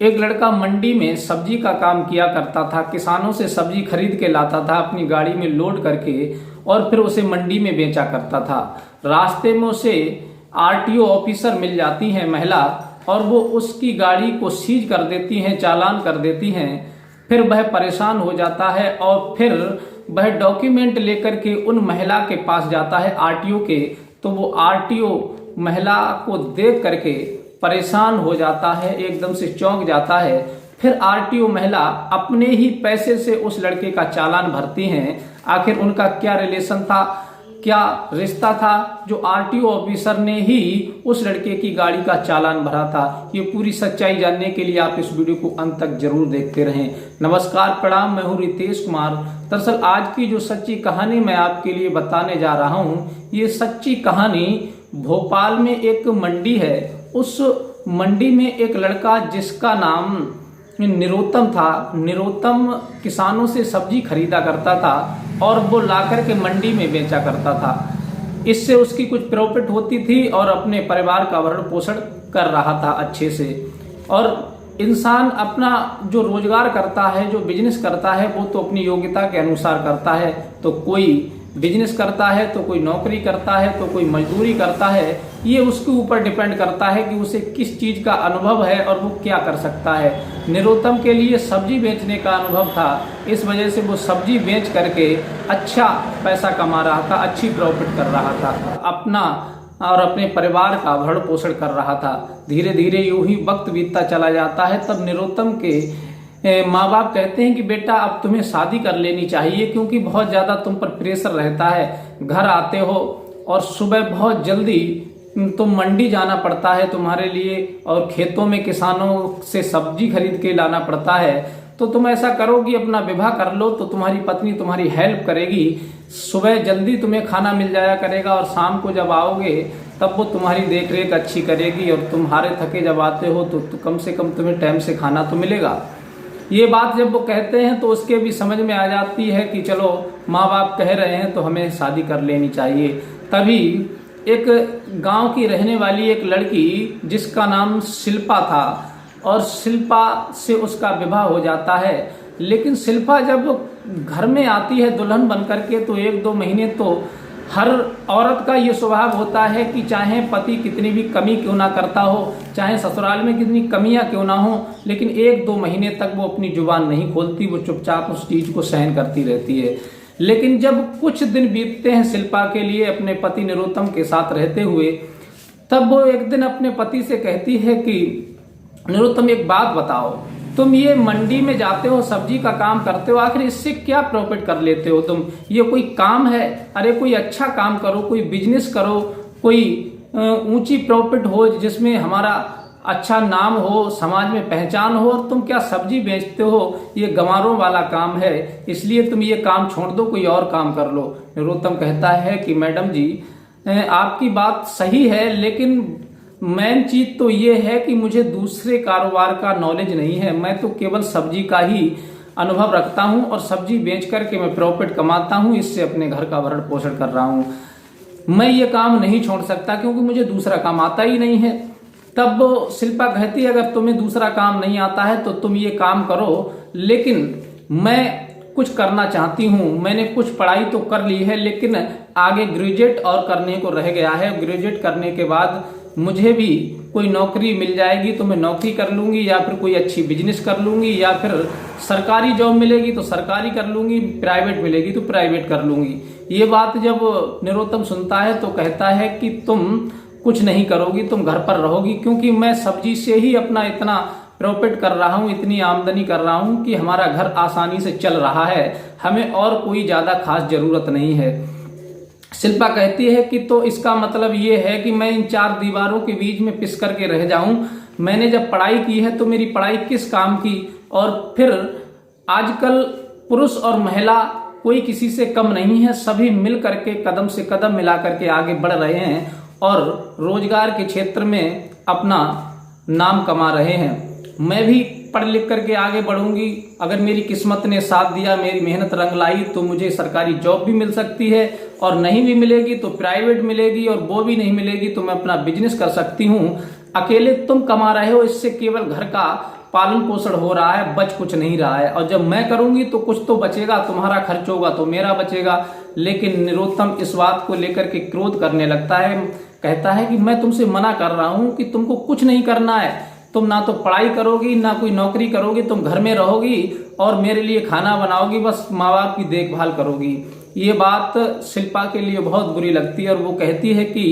एक लड़का मंडी में सब्जी का काम किया करता था। किसानों से सब्जी खरीद के लाता था अपनी गाड़ी में लोड करके और फिर उसे मंडी में बेचा करता था। रास्ते में उसे आरटीओ ऑफिसर मिल जाती हैं महिला और वो उसकी गाड़ी को सीज कर देती हैं, चालान कर देती हैं। फिर वह परेशान हो जाता है और फिर वह डॉक्यूमेंट लेकर के उन महिला के पास जाता है आरटीओ के। तो वो आरटीओ महिला को देख करके परेशान हो जाता है, एकदम से चौंक जाता है। फिर आरटीओ महिला अपने ही पैसे से उस लड़के का चालान भरती हैं। आखिर उनका क्या रिलेशन था, क्या रिश्ता था जो आरटीओ ऑफिसर ने ही उस लड़के की गाड़ी का चालान भरा था? ये पूरी सच्चाई जानने के लिए आप इस वीडियो को अंत तक जरूर देखते रहें। नमस्कार, प्रणाम, मैं हूं रितेश कुमार। दरअसल आज की जो सच्ची कहानी मैं आपके लिए बताने जा रहा हूं, ये सच्ची कहानी भोपाल में एक मंडी है। उस मंडी में एक लड़का जिसका नाम निरोत्तम था। निरोत्तम किसानों से सब्जी खरीदा करता था और वो लाकर के मंडी में बेचा करता था। इससे उसकी कुछ प्रॉफिट होती थी और अपने परिवार का भरण पोषण कर रहा था अच्छे से। और इंसान अपना जो रोजगार करता है, जो बिजनेस करता है, वो तो अपनी योग्यता के अनुसार करता है। तो कोई बिजनेस करता है, तो कोई नौकरी करता है, तो कोई मजदूरी करता है। ये उसके ऊपर डिपेंड करता है कि उसे किस चीज का अनुभव है और वो क्या कर सकता है। निरोत्तम के लिए सब्जी बेचने का अनुभव था, इस वजह से वो सब्जी बेच करके अच्छा पैसा कमा रहा था, अच्छी प्रॉफिट कर रहा था, अपना और अपने परिवार का भरण पोषण कर रहा था। धीरे धीरे यूं ही वक्त बीतता चला जाता है। तब निरोत्तम के माँ बाप कहते हैं कि बेटा अब तुम्हें शादी कर लेनी चाहिए, क्योंकि बहुत ज्यादा तुम पर प्रेशर रहता है। घर आते हो और सुबह बहुत जल्दी तुम मंडी जाना पड़ता है तुम्हारे लिए, और खेतों में किसानों से सब्जी खरीद के लाना पड़ता है। तो तुम ऐसा करो कि अपना विवाह कर लो, तो तुम्हारी पत्नी तुम्हारी हेल्प करेगी। सुबह जल्दी तुम्हें खाना मिल जाया करेगा और शाम को जब आओगे तब वो तुम्हारी देखरेख अच्छी करेगी, और तुम्हारे थके जब आते हो तो कम से कम तुम्हें टाइम से खाना तो मिलेगा। ये बात जब वो कहते हैं तो उसके भी समझ में आ जाती है कि चलो माँ बाप कह रहे हैं तो हमें शादी कर लेनी चाहिए। तभी एक गांव की रहने वाली एक लड़की जिसका नाम शिल्पा था, और शिल्पा से उसका विवाह हो जाता है। लेकिन शिल्पा जब घर में आती है दुल्हन बन करके, तो 1-2 महीने तो हर औरत का ये स्वभाव होता है कि चाहे पति कितनी भी कमी क्यों ना करता हो, चाहे ससुराल में कितनी कमियां क्यों ना हो, लेकिन 1-2 महीने तक वो अपनी जुबान नहीं खोलती, वो चुपचाप उस चीज को सहन करती रहती है। लेकिन जब कुछ दिन बीतते हैं शिल्पा के लिए अपने पति निरोत्तम के साथ रहते हुए, तब वो एक दिन अपने पति से कहती है कि निरोत्तम एक बात बताओ, तुम ये मंडी में जाते हो, सब्जी का काम करते हो, आखिर इससे क्या प्रॉफिट कर लेते हो तुम? ये कोई काम है? अरे कोई अच्छा काम करो, कोई बिजनेस करो, कोई ऊंची प्रॉफिट हो जिसमें हमारा अच्छा नाम हो, समाज में पहचान हो। और तुम क्या सब्जी बेचते हो? ये गंवारों वाला काम है, इसलिए तुम ये काम छोड़ दो, कोई और काम कर लो। निरोत्तम कहता है कि मैडम जी, आपकी बात सही है, लेकिन मेन चीज तो ये है कि मुझे दूसरे कारोबार का नॉलेज नहीं है। मैं तो केवल सब्जी का ही अनुभव रखता हूं और सब्जी बेच करके मैं प्रॉफिट कमाता हूं, इससे अपने घर का भरण पोषण कर रहा हूं। मैं ये काम नहीं छोड़ सकता क्योंकि मुझे दूसरा काम आता ही नहीं है। तब शिल्पा कहती है, अगर तुम्हें दूसरा काम नहीं आता है तो तुम ये काम करो, लेकिन मैं कुछ करना चाहती हूँ। मैंने कुछ पढ़ाई तो कर ली है, लेकिन आगे ग्रेजुएट और करने को रह गया है। ग्रेजुएट करने के बाद मुझे भी कोई नौकरी मिल जाएगी तो मैं नौकरी कर लूंगी, या फिर कोई अच्छी बिजनेस कर लूंगी, या फिर सरकारी जॉब मिलेगी तो सरकारी कर लूंगी, प्राइवेट मिलेगी तो प्राइवेट कर लूंगी। ये बात जब निरोत्तम सुनता है तो कहता है कि तुम कुछ नहीं करोगी, तुम घर पर रहोगी, क्योंकि मैं सब्जी से ही अपना इतना प्रॉफिट कर रहा हूँ, इतनी आमदनी कर रहा हूँ कि हमारा घर आसानी से चल रहा है, हमें और कोई ज्यादा खास जरूरत नहीं है। शिल्पा कहती है कि तो इसका मतलब ये है कि मैं इन 4 दीवारों के बीच में पिस करके रह जाऊं? मैंने जब पढ़ाई की है तो मेरी पढ़ाई किस काम की? और फिर आजकल पुरुष और महिला कोई किसी से कम नहीं है, सभी मिल करके कदम से कदम मिला करके आगे बढ़ रहे हैं और रोजगार के क्षेत्र में अपना नाम कमा रहे हैं। मैं भी पढ़ लिख करके आगे बढ़ूंगी। अगर मेरी किस्मत ने साथ दिया, मेरी मेहनत रंग लाई, तो मुझे सरकारी जॉब भी मिल सकती है, और नहीं भी मिलेगी तो प्राइवेट मिलेगी, और वो भी नहीं मिलेगी तो मैं अपना बिजनेस कर सकती हूँ। अकेले तुम कमा रहे हो, इससे केवल घर का पालन पोषण हो रहा है, बच कुछ नहीं रहा है, और जब मैं करूंगी तो कुछ तो बचेगा, तुम्हारा खर्च होगा तो मेरा बचेगा। लेकिन निरुत्तम इस बात को लेकर के क्रोध करने लगता है, कहता है कि मैं तुमसे मना कर रहा हूं कि तुमको कुछ नहीं करना है, तुम ना तो पढ़ाई करोगी ना कोई नौकरी करोगी, तुम घर में रहोगी और मेरे लिए खाना बनाओगी, बस माँ बाप की देखभाल करोगी। ये बात शिल्पा के लिए बहुत बुरी लगती है और वो कहती है कि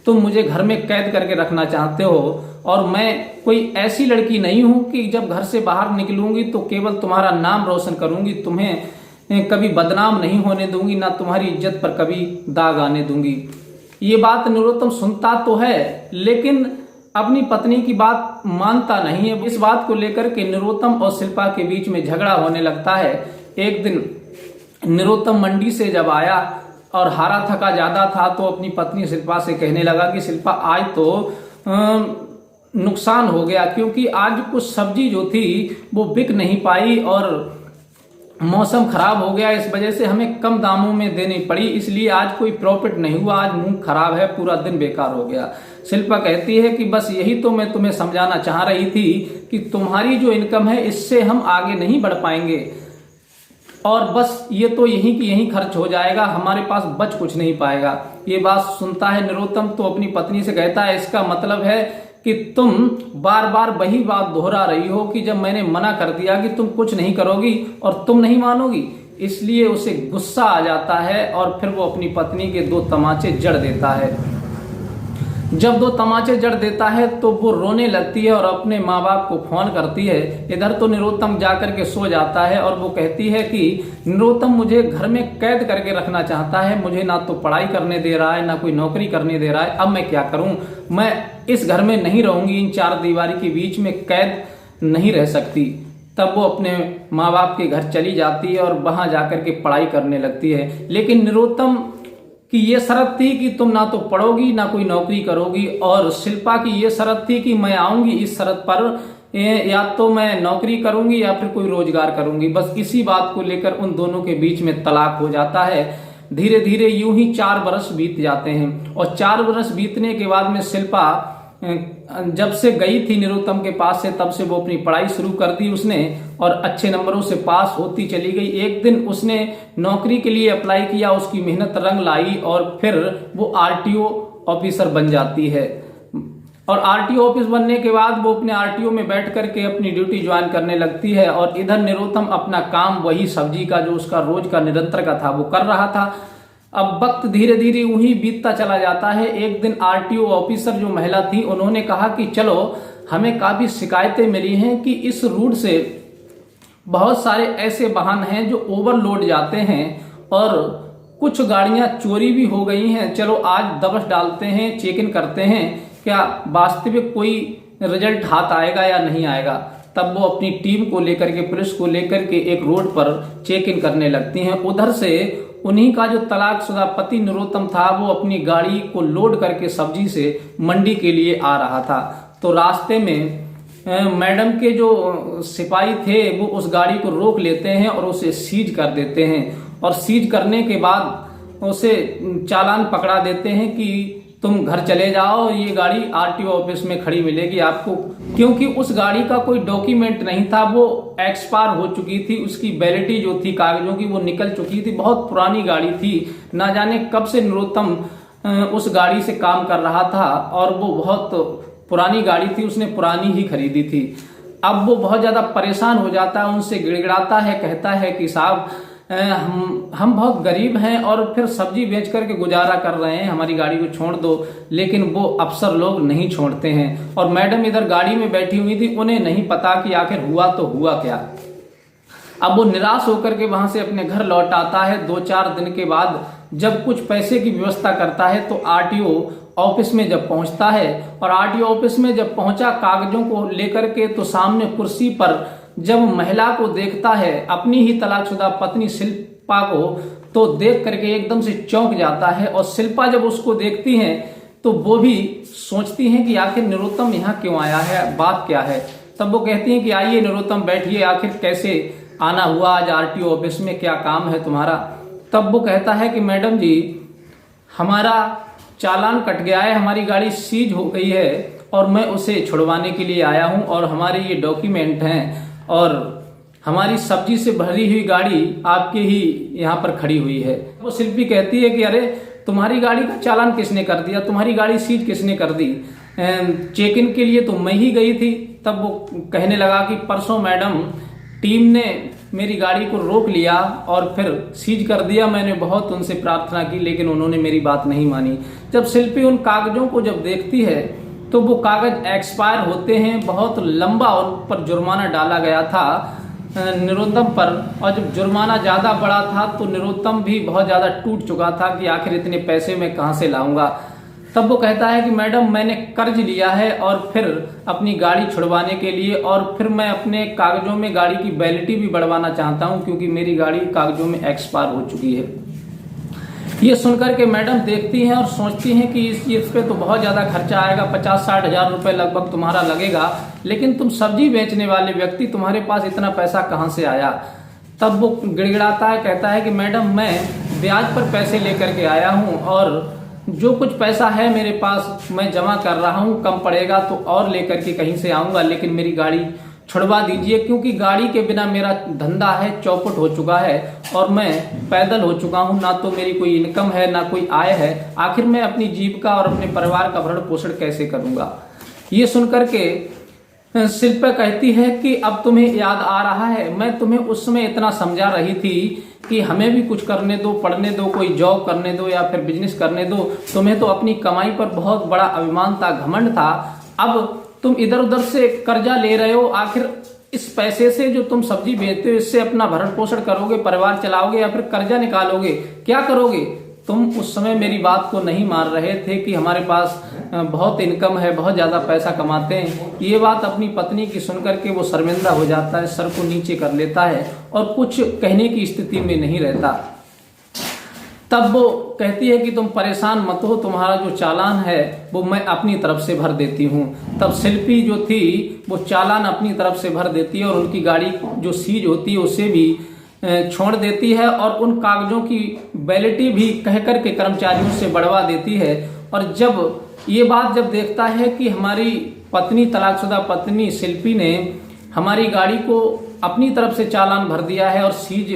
तुम मुझे घर में कैद करके रखना चाहते हो, और मैं कोई ऐसी लड़की नहीं हूं कि जब घर से बाहर निकलूंगी तो केवल तुम्हारा नाम रोशन करूंगी, तुम्हें कभी बदनाम नहीं होने दूंगी, ना तुम्हारी इज्जत पर कभी दाग आने दूंगी। ये बात निरुत्तम सुनता तो है लेकिन अपनी पत्नी की बात मानता नहीं है। इस बात को लेकर के निरुत्तम और शिल्पा के बीच में झगड़ा होने लगता है। एक दिन निरुत्तम मंडी से जब आया और हारा थका ज्यादा था तो अपनी पत्नी शिल्पा से कहने लगा कि शिल्पा आज तो नुकसान हो गया, क्योंकि आज कुछ सब्जी जो थी वो बिक नहीं पाई और मौसम खराब हो गया, इस वजह से हमें कम दामों में देनी पड़ी, इसलिए आज कोई प्रॉफिट नहीं हुआ, आज मूड खराब है, पूरा दिन बेकार हो गया। शिल्पा कहती है कि बस यही तो मैं तुम्हें समझाना चाह रही थी कि तुम्हारी जो इनकम है इससे हम आगे नहीं बढ़ पाएंगे, और बस ये तो यहीं की यहीं खर्च हो जाएगा, हमारे पास बच कुछ नहीं पाएगा। ये बात सुनता है निरुत्तम तो अपनी पत्नी से कहता है, इसका मतलब है कि तुम बार बार वही बात दोहरा रही हो कि जब मैंने मना कर दिया कि तुम कुछ नहीं करोगी और तुम नहीं मानोगी। इसलिए उसे गुस्सा आ जाता है और फिर वो अपनी पत्नी के 2 तमाचे जड़ देता है। जब 2 तमाचे जड़ देता है तो वो रोने लगती है और अपने माँ बाप को फोन करती है। इधर तो निरुत्तम जाकर के सो जाता है और वो कहती है कि निरुत्तम मुझे घर में कैद करके रखना चाहता है, मुझे ना तो पढ़ाई करने दे रहा है ना कोई नौकरी करने दे रहा है, अब मैं क्या करूं, मैं इस घर में नहीं रहूंगी, इन 4 दीवारी के बीच में कैद नहीं रह सकती। तब वो अपने माँ बाप के घर चली जाती है और वहां जाकर के पढ़ाई करने लगती है। लेकिन निरुत्तम कि ये शर्त थी कि तुम ना तो पढ़ोगी ना कोई नौकरी करोगी, और शिल्पा की ये शर्त थी कि मैं आऊंगी इस शर्त पर, या तो मैं नौकरी करूंगी या फिर कोई रोजगार करूंगी। बस इसी बात को लेकर उन दोनों के बीच में तलाक हो जाता है। धीरे धीरे यूं ही 4 बरस बीत जाते हैं, और 4 बरस बीतने के बाद में शिल्पा जब से गई थी निरुत्तम के पास से तब से वो अपनी पढ़ाई शुरू कर दी उसने, और अच्छे नंबरों से पास होती चली गई। एक दिन उसने नौकरी के लिए अप्लाई किया, उसकी मेहनत रंग लाई और फिर वो आरटीओ ऑफिसर बन जाती है। और आरटीओ ऑफिस बनने के बाद वो अपने आरटीओ में बैठ करके अपनी ड्यूटी ज्वाइन करने लगती है, और इधर निरुत्तम अपना काम वही सब्जी का जो उसका रोज का निरंतर का था वो कर रहा था। अब वक्त धीरे धीरे वही बीतता चला जाता है। एक दिन आरटीओ ऑफिसर जो महिला थी उन्होंने कहा कि चलो, हमें काफी शिकायतें मिली हैं कि इस रूट से बहुत सारे ऐसे वाहन हैं जो ओवरलोड जाते हैं और कुछ गाड़ियां चोरी भी हो गई हैं, चलो आज दबस डालते हैं, चेक इन करते हैं, क्या वास्तविक कोई रिजल्ट हाथ आएगा या नहीं आएगा। तब वो अपनी टीम को लेकर के, पुलिस को लेकर के एक रोड पर चेक इन करने लगती हैं। उधर से उन्हीं का जो तलाकशुदा पति निरुत्तम था वो अपनी गाड़ी को लोड करके सब्जी से मंडी के लिए आ रहा था। तो रास्ते में मैडम के जो सिपाही थे वो उस गाड़ी को रोक लेते हैं और उसे सीज कर देते हैं, और सीज करने के बाद उसे चालान पकड़ा देते हैं कि तुम घर चले जाओ, ये गाड़ी आरटीओ ऑफिस में खड़ी मिलेगी आपको। क्योंकि उस गाड़ी का कोई डॉक्यूमेंट नहीं था, वो एक्सपायर हो चुकी थी, उसकी वैलिडिटी जो थी कागजों की वो निकल चुकी थी, बहुत पुरानी गाड़ी थी, ना जाने कब से निरुत्तम उस गाड़ी से काम कर रहा था और वो बहुत पुरानी गाड़ी थी, उसने पुरानी ही खरीदी थी। अब वो बहुत ज्यादा परेशान हो जाता है, उनसे गिड़गिड़ाता है, कहता है कि साहब हम बहुत गरीब हैं और फिर सब्जी बेच करके गुजारा कर रहे हैं, हमारी गाड़ी को छोड़ दो। लेकिन वो अफसर लोग नहीं छोड़ते हैं, और मैडम इधर गाड़ी में बैठी हुई थी, उन्हें नहीं पता कि आखिर हुआ तो हुआ क्या। अब वो निराश होकर के वहां से अपने घर लौट आता है। 2-4 दिन के बाद जब कुछ पैसे की व्यवस्था करता है तो आरटीओ ऑफिस में जब पहुंचता है, और आरटीओ ऑफिस में जब पहुंचा कागजों को लेकर के, तो सामने कुर्सी पर जब महिला को देखता है, अपनी ही तलाकशुदा पत्नी शिल्पा को, तो देख करके एकदम से चौंक जाता है। और शिल्पा जब उसको देखती हैं तो वो भी सोचती हैं कि आखिर निरुत्तम यहाँ क्यों आया है, बात क्या है। तब वो कहती हैं कि आइए निरुत्तम बैठिए, आखिर कैसे आना हुआ आज आरटीओ ऑफिस में, क्या काम है तुम्हारा। तब वो कहता है कि मैडम जी, हमारा चालान कट गया है, हमारी गाड़ी सीज हो गई है और मैं उसे छुड़वाने के लिए आया हूं और हमारे ये डॉक्यूमेंट हैं और हमारी सब्जी से भरी हुई गाड़ी आपके ही यहाँ पर खड़ी हुई है। वो शिल्पी कहती है कि अरे तुम्हारी गाड़ी का चालान किसने कर दिया, तुम्हारी गाड़ी सीज किसने कर दी, चेक इन के लिए तो मैं ही गई थी। तब वो कहने लगा कि परसों मैडम टीम ने मेरी गाड़ी को रोक लिया और फिर सीज कर दिया। मैंने बहुत उनसे प्रार्थना की लेकिन उन्होंने मेरी बात नहीं मानी। जब शिल्पी उन कागजों को जब देखती है तो वो कागज एक्सपायर होते हैं, बहुत लंबा उन पर जुर्माना डाला गया था निरुत्तम पर, और जब जुर्माना ज्यादा बड़ा था तो निरुत्तम भी बहुत ज्यादा टूट चुका था कि आखिर इतने पैसे मैं कहां से लाऊंगा। तब वो कहता है कि मैडम मैंने कर्ज लिया है और फिर अपनी गाड़ी छुड़वाने के लिए, और फिर मैं अपने कागजों में गाड़ी की वैलिडिटी भी बढ़वाना चाहता हूं क्योंकि मेरी गाड़ी कागजों में एक्सपायर हो चुकी है। ये सुनकर के मैडम देखती हैं और सोचती हैं कि इस पे तो बहुत ज्यादा खर्चा आएगा, 50-60 हजार रुपए लगभग तुम्हारा लगेगा, लेकिन तुम सब्जी बेचने वाले व्यक्ति, तुम्हारे पास इतना पैसा कहां से आया। तब वो गिड़गिड़ाता है, कहता है कि मैडम मैं ब्याज पर पैसे लेकर के आया हूं और जो कुछ पैसा है मेरे पास मैं जमा कर रहा हूं, कम पड़ेगा तो और लेकर के कहीं से आऊंगा, लेकिन मेरी गाड़ी छुड़वा दीजिए क्योंकि गाड़ी के बिना मेरा धंधा है चौपट हो चुका है और मैं पैदल हो चुका हूं, ना तो मेरी कोई इनकम है ना कोई आय है, आखिर मैं अपनी जीविका और अपने परिवार का भरण पोषण कैसे करूंगा। ये सुनकर के शिल्पा कहती है कि अब तुम्हें याद आ रहा है, मैं तुम्हें उस समय इतना समझा रही थी कि हमें भी कुछ करने दो, पढ़ने दो, कोई जॉब करने दो या फिर बिजनेस करने दो। तुम्हें तो अपनी कमाई पर बहुत बड़ा अभिमान था, घमंड था, अब तुम इधर उधर से कर्जा ले रहे हो, आखिर इस पैसे से जो तुम सब्जी बेचते हो इससे अपना भरण पोषण करोगे, परिवार चलाओगे या फिर कर्जा निकालोगे, क्या करोगे। तुम उस समय मेरी बात को नहीं मान रहे थे कि हमारे पास बहुत इनकम है, बहुत ज्यादा पैसा कमाते हैं। ये बात अपनी पत्नी की सुनकर के वो शर्मिंदा हो जाता है, सर को नीचे कर लेता है और कुछ कहने की स्थिति में नहीं रहता। तब वो कहती है कि तुम परेशान मत हो, तुम्हारा जो चालान है वो मैं अपनी तरफ से भर देती हूँ। तब शिल्पी जो थी वो चालान अपनी तरफ से भर देती है और उनकी गाड़ी जो सीज होती है उसे भी छोड़ देती है और उन कागजों की वैलिडिटी भी कहकर के कर्मचारियों से बढ़वा देती है। और जब ये बात जब देखता है कि हमारी पत्नी, तलाकशुदा पत्नी शिल्पी ने हमारी गाड़ी को अपनी तरफ से चालान भर दिया है और सीज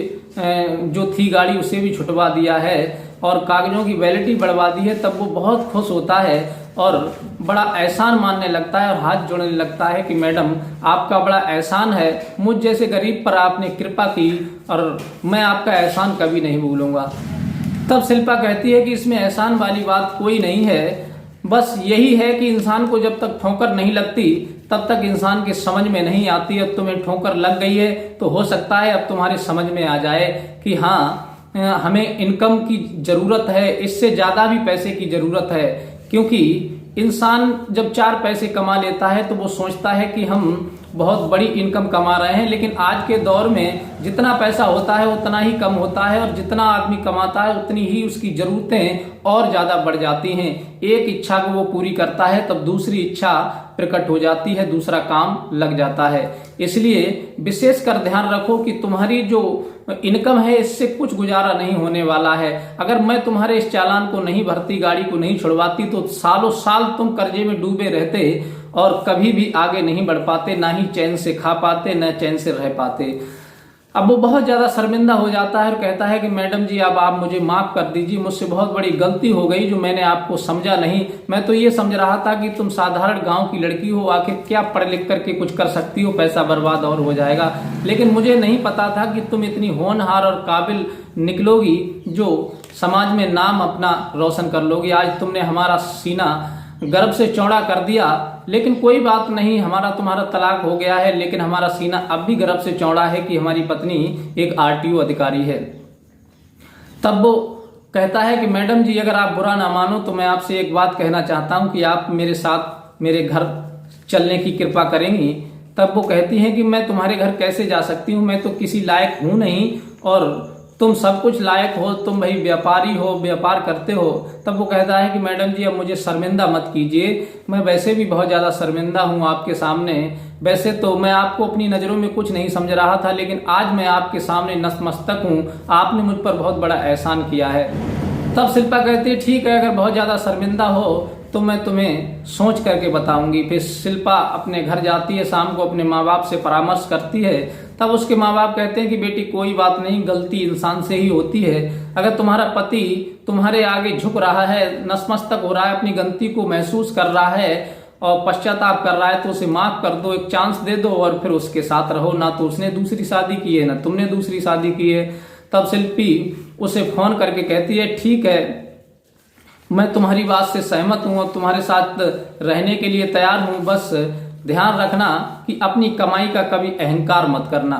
जो थी गाड़ी उसे भी छुटवा दिया है और कागजों की वैलिडिटी बढ़वा दी है, तब वो बहुत खुश होता है और बड़ा एहसान मानने लगता है और हाथ जोड़ने लगता है कि मैडम आपका बड़ा एहसान है, मुझ जैसे गरीब पर आपने कृपा की और मैं आपका एहसान कभी नहीं भूलूंगा। तब शिल्पा कहती है कि इसमें एहसान वाली बात कोई नहीं है, बस यही है कि इंसान को जब तक ठोकर नहीं लगती तब तक इंसान की समझ में नहीं आती। अब तुम्हें ठोकर लग गई है तो हो सकता है अब तुम्हारे समझ में आ जाए कि हाँ हमें इनकम की जरूरत है, इससे ज्यादा भी पैसे की जरूरत है, क्योंकि इंसान जब 4 पैसे कमा लेता है तो वो सोचता है कि हम बहुत बड़ी इनकम कमा रहे हैं, लेकिन आज के दौर में जितना पैसा होता है उतना ही कम होता है और जितना आदमी कमाता है उतनी ही उसकी जरूरतें और ज्यादा बढ़ जाती हैं। एक इच्छा को वो पूरी करता है तब दूसरी इच्छा प्रकट हो जाती है, दूसरा काम लग जाता है। इसलिए विशेष कर ध्यान रखो कि तुम्हारी जो इनकम है इससे कुछ गुजारा नहीं होने वाला है। अगर मैं तुम्हारे इस चालान को नहीं भरती, गाड़ी को नहीं छुड़वाती तो सालों साल तुम कर्जे में डूबे रहते और कभी भी आगे नहीं बढ़ पाते, ना ही चैन से खा पाते, न चैन से रह पाते। अब वो बहुत ज्यादा शर्मिंदा हो जाता है और कहता है कि मैडम जी अब आप मुझे माफ कर दीजिए, मुझसे बहुत बड़ी गलती हो गई जो मैंने आपको समझा नहीं। मैं तो ये समझ रहा था कि तुम साधारण गांव की लड़की हो, आखिर क्या पढ़ लिख करके कुछ कर सकती हो, पैसा बर्बाद और हो जाएगा, लेकिन मुझे नहीं पता था कि तुम इतनी होनहार और काबिल निकलोगी जो समाज में नाम अपना रोशन कर लोगी। आज तुमने हमारा सीना गर्व से चौड़ा कर दिया, लेकिन कोई बात नहीं, हमारा तुम्हारा तलाक हो गया है, लेकिन हमारा सीना अब भी गर्व से चौड़ा है कि हमारी पत्नी एक आरटीओ अधिकारी है। तब वो कहता है कि मैडम जी अगर आप बुरा ना मानो तो मैं आपसे एक बात कहना चाहता हूं कि आप मेरे साथ मेरे घर चलने की कृपा करेंगी। तब वो कहती है कि मैं तुम्हारे घर कैसे जा सकती हूँ, मैं तो किसी लायक हूं नहीं और तुम सब कुछ लायक हो, तुम भाई व्यापारी हो, व्यापार करते हो। तब वो कहता है कि मैडम जी अब मुझे शर्मिंदा मत कीजिए, मैं वैसे भी बहुत ज्यादा शर्मिंदा हूँ आपके सामने। वैसे तो मैं आपको अपनी नजरों में कुछ नहीं समझ रहा था, लेकिन आज मैं आपके सामने नतमस्तक हूँ, आपने मुझ पर बहुत बड़ा एहसान किया है। तब शिल्पा कहती है ठीक है, अगर बहुत ज्यादा शर्मिंदा हो तो मैं तुम्हें सोच करके बताऊंगी। फिर शिल्पा अपने घर जाती है, शाम को अपने माँ बाप से परामर्श करती है। तब उसके माँ बाप कहते हैं कि बेटी कोई बात नहीं, गलती इंसान से ही होती है। अगर तुम्हारा पति तुम्हारे आगे झुक रहा है, नतमस्तक हो रहा है, अपनी गलती को महसूस कर रहा है और पश्चाताप कर रहा है, तो उसे माफ कर दो, एक चांस दे दो और फिर उसके साथ रहो। ना तो उसने दूसरी शादी की है, ना तुमने दूसरी शादी की है। तब शिल्पी उसे फोन करके कहती है, ठीक है, मैं तुम्हारी बात से सहमत हूं और तुम्हारे साथ रहने के लिए तैयार हूं, बस ध्यान रखना कि अपनी कमाई का कभी अहंकार मत करना।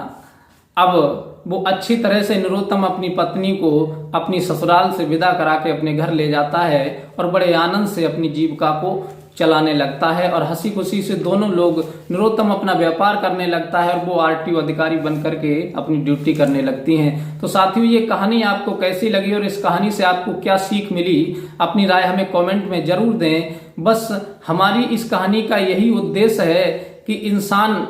अब वो अच्छी तरह से नरोत्तम अपनी पत्नी को अपनी ससुराल से विदा करा के अपने घर ले जाता है और बड़े आनंद से अपनी जीविका को चलाने लगता है और हंसी खुशी से दोनों लोग, नरोत्तम अपना व्यापार करने लगता है और वो आरटीओ अधिकारी बन करके अपनी ड्यूटी करने लगती हैं। तो साथियों, ये कहानी आपको कैसी लगी और इस कहानी से आपको क्या सीख मिली, अपनी राय हमें कमेंट में जरूर दें। बस हमारी इस कहानी का यही उद्देश्य है कि इंसान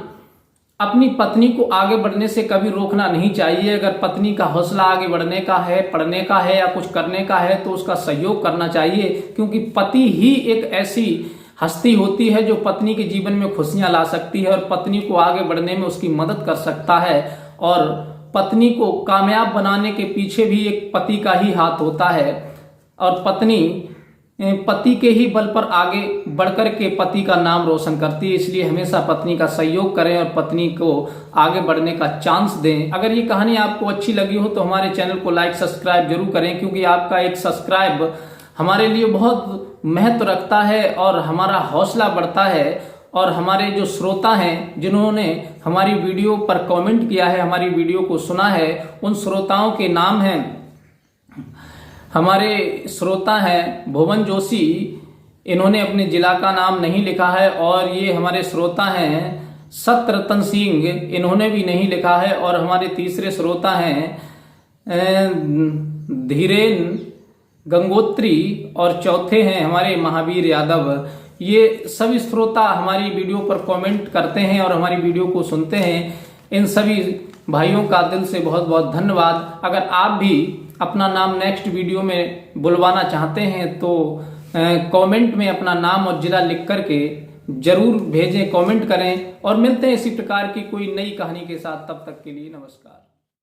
अपनी पत्नी को आगे बढ़ने से कभी रोकना नहीं चाहिए। अगर पत्नी का हौसला आगे बढ़ने का है, पढ़ने का है या कुछ करने का है, तो उसका सहयोग करना चाहिए, क्योंकि पति ही एक ऐसी हस्ती होती है जो पत्नी के जीवन में खुशियां ला सकती है और पत्नी को आगे बढ़ने में उसकी मदद कर सकता है। और पत्नी को कामयाब बनाने के पीछे भी एक पति का ही हाथ होता है और पत्नी पति के ही बल पर आगे बढ़कर के पति का नाम रोशन करती है। इसलिए हमेशा पत्नी का सहयोग करें और पत्नी को आगे बढ़ने का चांस दें। अगर ये कहानी आपको अच्छी लगी हो तो हमारे चैनल को लाइक सब्सक्राइब जरूर करें, क्योंकि आपका एक सब्सक्राइब हमारे लिए बहुत महत्व रखता है और हमारा हौसला बढ़ता है। और हमारे जो श्रोता हैं जिन्होंने हमारी वीडियो पर कमेंट किया है, हमारी वीडियो को सुना है, उन श्रोताओं के नाम हैं, हमारे श्रोता हैं भुवन जोशी, इन्होंने अपने जिला का नाम नहीं लिखा है। और ये हमारे श्रोता हैं सत्यरतन सिंह, इन्होंने भी नहीं लिखा है। और हमारे तीसरे श्रोता हैं धीरेन गंगोत्री और चौथे हैं हमारे महावीर यादव। ये सभी श्रोता हमारी वीडियो पर कमेंट करते हैं और हमारी वीडियो को सुनते हैं। इन सभी भाइयों का दिल से बहुत बहुत धन्यवाद। अगर आप भी अपना नाम नेक्स्ट वीडियो में बुलवाना चाहते हैं तो कमेंट में अपना नाम और जिला लिख करके जरूर भेजें, कमेंट करें। और मिलते हैं इसी प्रकार की कोई नई कहानी के साथ, तब तक के लिए नमस्कार।